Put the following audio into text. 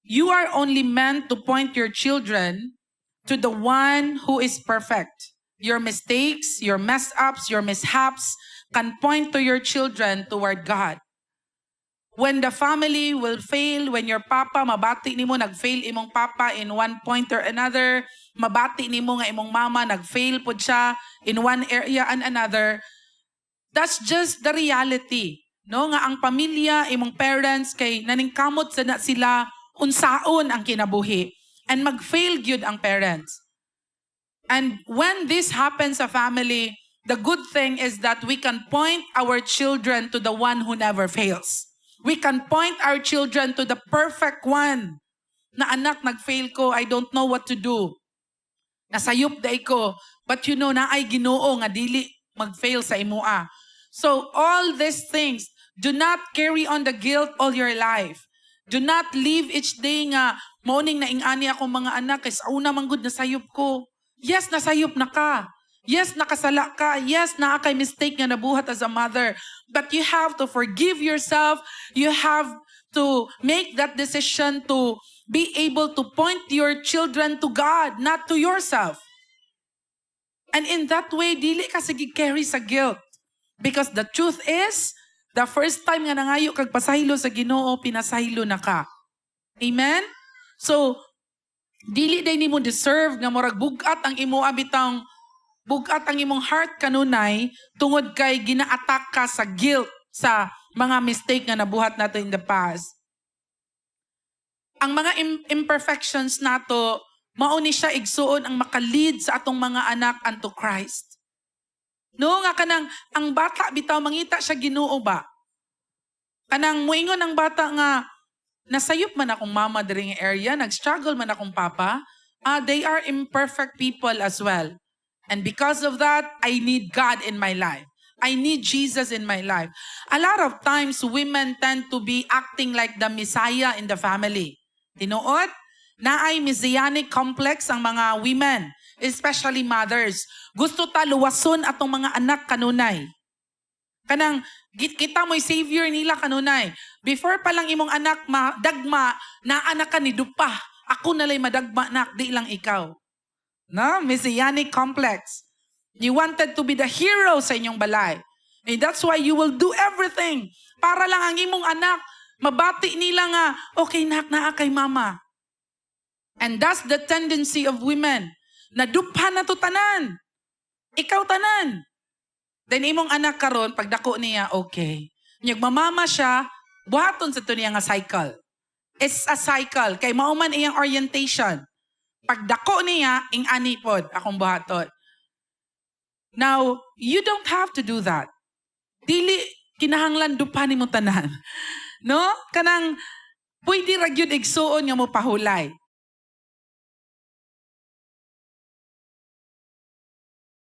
You are only meant to point your children to the one who is perfect. Your mistakes, your mess ups, your mishaps can point to your children toward God. When the family will fail, when your papa, mabati nimo nag-fail imong papa in one point or another, mabati nimo nga imong mama, nag-fail po siya in one area and another, that's just the reality. No, nga ang pamilya, imong parents, kay naningkamot sa na sila, unsaon ang kinabuhi. And mag-fail gyud ang parents. And when this happens sa family, the good thing is that we can point our children to the one who never fails. We can point our children to the perfect one. Na anak, nag-fail ko, I don't know what to do. Nasayop day ko. But you know, na ay Ginoo nga dili mag-fail sa imua. So all these things, do not carry on the guilt all your life. Do not live each day nga, morning na ingani akong mga anak, kay sa una manggod nasayop ko. Yes, nasayop na ka. Yes, nakasala ka. Yes, naa kay mistake nga nabuhat as a mother. But you have to forgive yourself. You have to make that decision to be able to point your children to God, not to yourself. And in that way, dili ka sige carry sa guilt. Because the truth is, the first time nga nangayo kag pasaylo sa Ginoo, pinasaylo na ka. Amen? So, dili day nimo deserve nga murag bugat ang imo abitang bugat ang imong heart kanunay tungod kay gina-attack ka sa guilt sa mga mistake nga nabuhat nato in the past. Ang mga imperfections nato, mao ni siya igsuon ang makalid sa atong mga anak unto Christ. No nga kanang ang bata bitaw mangita siya Ginoo ba? Kanang muingon ang bata nga nasayop man akong mama diri nga area, nag-struggle man akong papa, they are imperfect people as well. And because of that, I need God in my life. I need Jesus in my life. A lot of times, women tend to be acting like the Messiah in the family. Tinuod? Naay messianic complex ang mga women, especially mothers. Gusto ta luwason atong mga anak kanunay. Kanang kita mo'y savior nila kanunay. Before pa lang imong anak madagma, naanak ka ni Dupa. Ako nalay madagma nak, di lang ikaw. No? Messianic complex. You wanted to be the hero sa inyong balay. And that's why you will do everything. Para lang ang imong anak, mabati nila nga, okay nak, naa kay mama. And that's the tendency of women. Naduphan na to tanan. Ikaw tanan. Then imong anak karon pagdako niya, okay. Nyagmamama siya, buhaton sa to niya nga cycle. It's a cycle. Kay mauman iyang orientation. Pagdako niya, ing anipod, akong buhaton. Now, you don't have to do that. Dili, kinahanglan dupanin mo tanan. No? Kanang, pwede ra gyud igsuon nga mo pahulay.